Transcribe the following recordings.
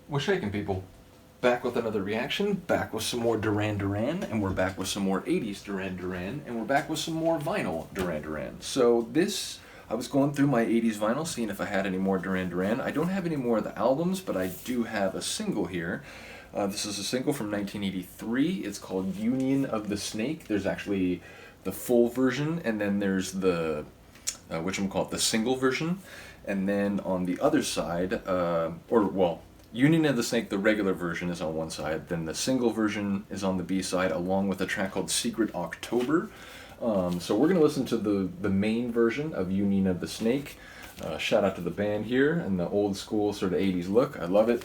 What's shaking, people? Back with another reaction, back with some more Duran Duran, and we're back with some more 80s Duran Duran, and we're back with some more vinyl Duran Duran. So this, I was going through my 80s vinyl, seeing if I had any more Duran Duran. I don't have any more of the albums, but I do have a single here. This is a single from 1983. It's called Union of the Snake. There's actually the full version, and then there's the, whatchamacallit, the single version. And then on the other side, Union of the Snake, the regular version, is on one side. Then the single version is on the B side, along with a track called Secret October. So we're going to listen to the main version of Union of the Snake. Shout out to the band here and the old school sort of 80s look. I love it.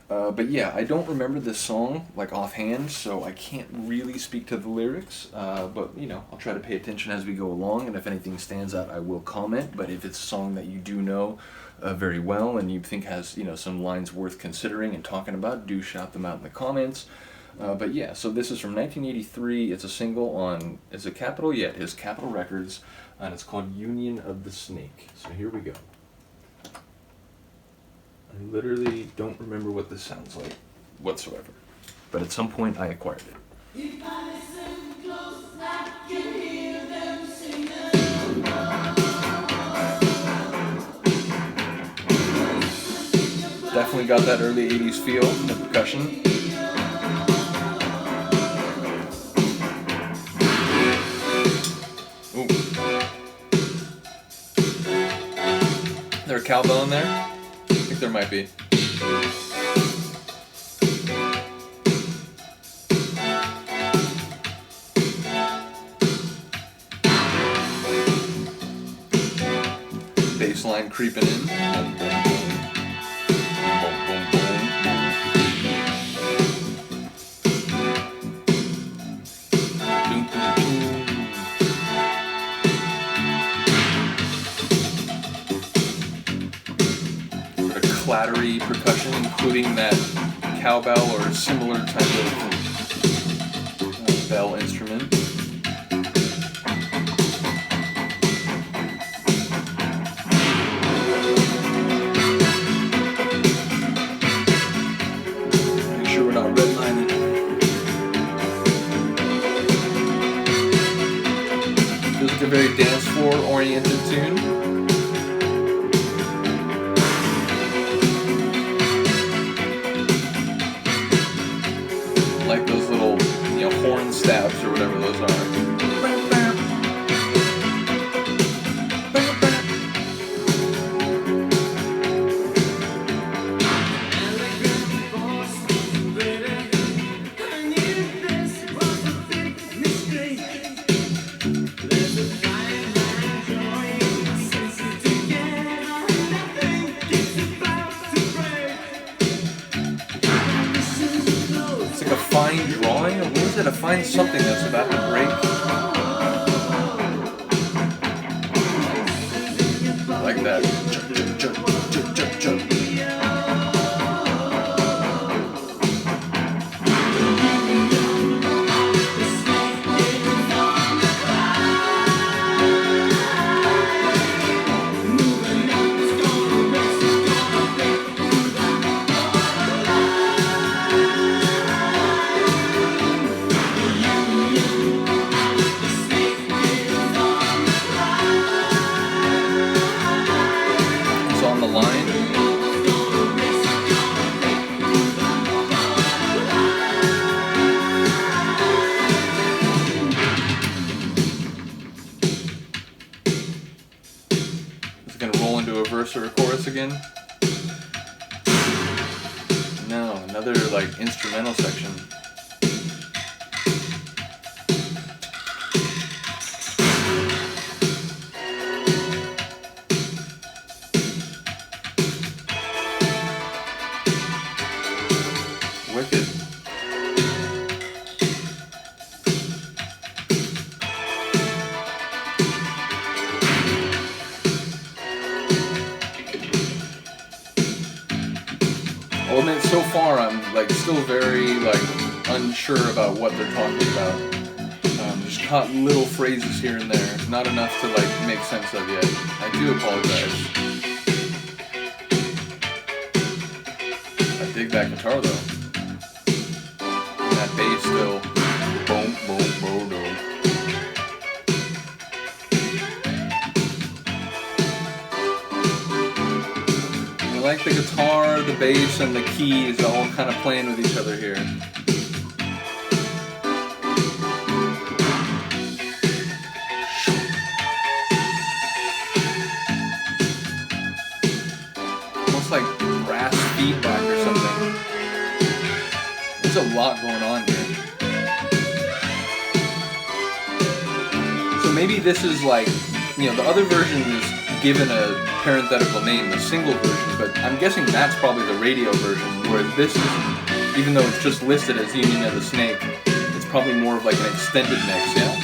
But yeah, I don't remember this song like offhand, so I can't really speak to the lyrics. But you know, I'll try to pay attention as we go along, and if anything stands out, I will comment. But if it's a song that you do know very well and you think has some lines worth considering and talking about, do shout them out in the comments. But yeah, so this is from 1983. It's a single on, is it Capitol? Yeah, it is Capitol Records, and it's called Union of the Snake. So here we go. I literally don't remember what this sounds like whatsoever, but at some point I acquired it. If I listen close, I can hear them singing. Definitely got that early 80s feel, the percussion. Ooh. Is there a cowbell in there? I think there might be. Bass line creeping in. Boom, boom, boom. Boom, boom, boom. Doom, doom, doom. Clattery percussion, including that cowbell or similar type of bell instrument. Make sure we're not redlining. Feels like a very dance floor oriented tune. Like those little, horn stabs or whatever those are. Fine drawing? What is it? A fine something that's about to break? Like that. Into a verse or a chorus again. No, another like instrumental section. Wicked. Well, I mean, so far I'm still very unsure about what they're talking about. Just caught little phrases here and there, not enough to make sense of yet. I do apologize. Dig that guitar though. And that bass still. Boom, boom, boom, boom. I like the guitar, the bass, and the keys all kind of playing with each other here. Like brass feedback or something. There's a lot going on here. So maybe this is like, the other version is given a parenthetical name, the single version, but I'm guessing that's probably the radio version, where this is, even though it's just listed as Union of the Snake, it's probably more of like an extended mix, yeah?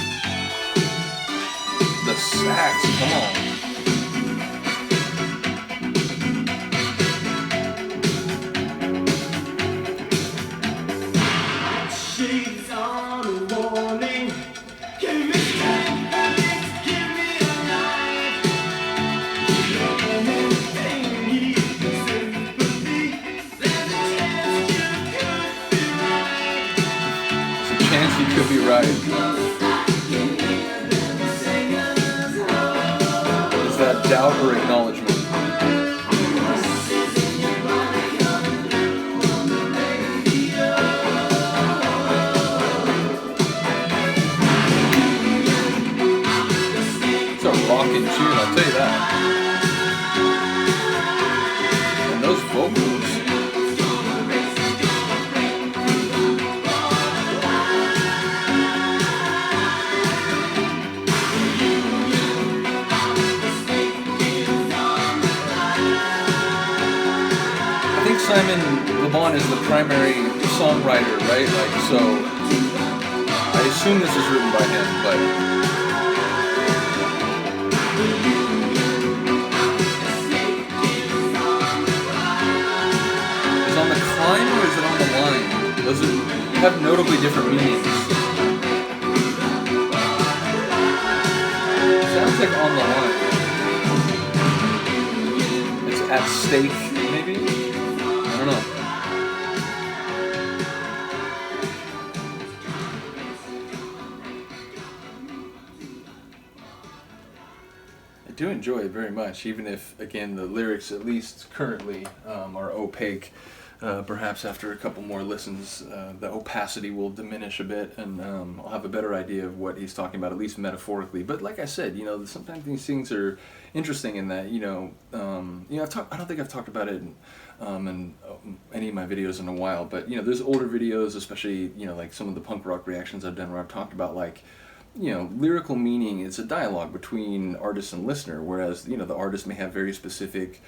The sax, come on. You could be right. Is that doubt or acknowledgement? It's a rockin' tune, I'll tell you that. And those vocals. Simon Le Bon is the primary songwriter, right? Like, so I assume this is written by him, but is it on the climb or is it on the line? Those have notably different meanings. It sounds like on the line. It's at stake, maybe? I don't know. I do enjoy it very much, even if, again, the lyrics, at least currently, are opaque. Perhaps after a couple more listens, the opacity will diminish a bit, and I'll have a better idea of what he's talking about, at least metaphorically. But like I said, sometimes these things are interesting in that, I don't think I've talked about it in any of my videos in a while, but there's older videos, especially like some of the punk rock reactions I've done, where I've talked about like lyrical meaning is a dialogue between artist and listener, whereas the artist may have very specific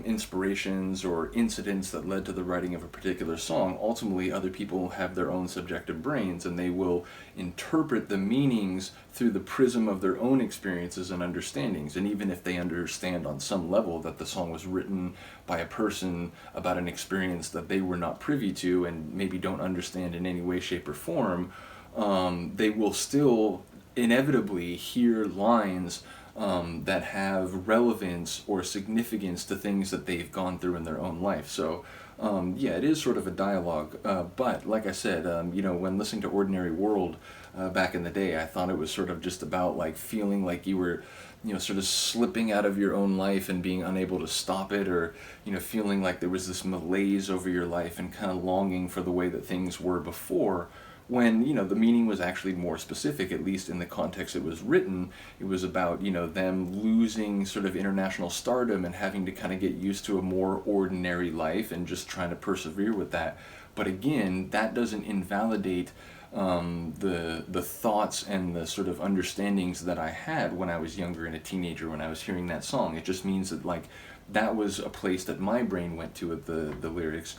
inspirations or incidents that led to the writing of a particular song. Ultimately, other people have their own subjective brains, and they will interpret the meanings through the prism of their own experiences and understandings. And even if they understand on some level that the song was written by a person about an experience that they were not privy to and maybe don't understand in any way, shape, or form, they will still inevitably hear lines that have relevance or significance to things that they've gone through in their own life. So it is sort of a dialogue, but like I said, when listening to Ordinary World back in the day, I thought it was sort of just about like feeling like you were sort of slipping out of your own life and being unable to stop it, or feeling like there was this malaise over your life and kind of longing for the way that things were before, when the meaning was actually more specific, at least in the context it was written. It was about them losing sort of international stardom and having to kind of get used to a more ordinary life and just trying to persevere with that. But again, that doesn't invalidate the thoughts and the sort of understandings that I had when I was younger and a teenager when I was hearing that song. It just means that like that was a place that my brain went to with the lyrics,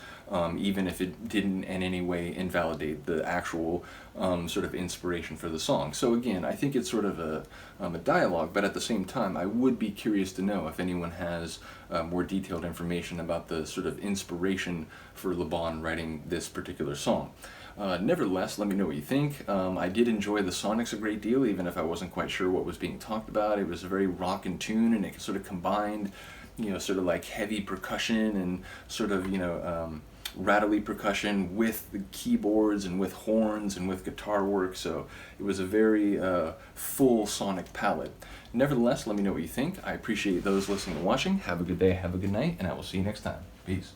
even if it didn't in any way invalidate the actual sort of inspiration for the song. So again, I think it's sort of a dialogue, but at the same time, I would be curious to know if anyone has more detailed information about the sort of inspiration for Le Bon writing this particular song. Nevertheless, let me know what you think. I did enjoy the sonics a great deal, even if I wasn't quite sure what was being talked about. It was a very rockin' tune, and it sort of combined sort of like heavy percussion and sort of, rattly percussion with the keyboards and with horns and with guitar work, so it was a very full sonic palette. Nevertheless, let me know what you think. I appreciate those listening and watching. Have a good day, have a good night, and I will see you next time. Peace.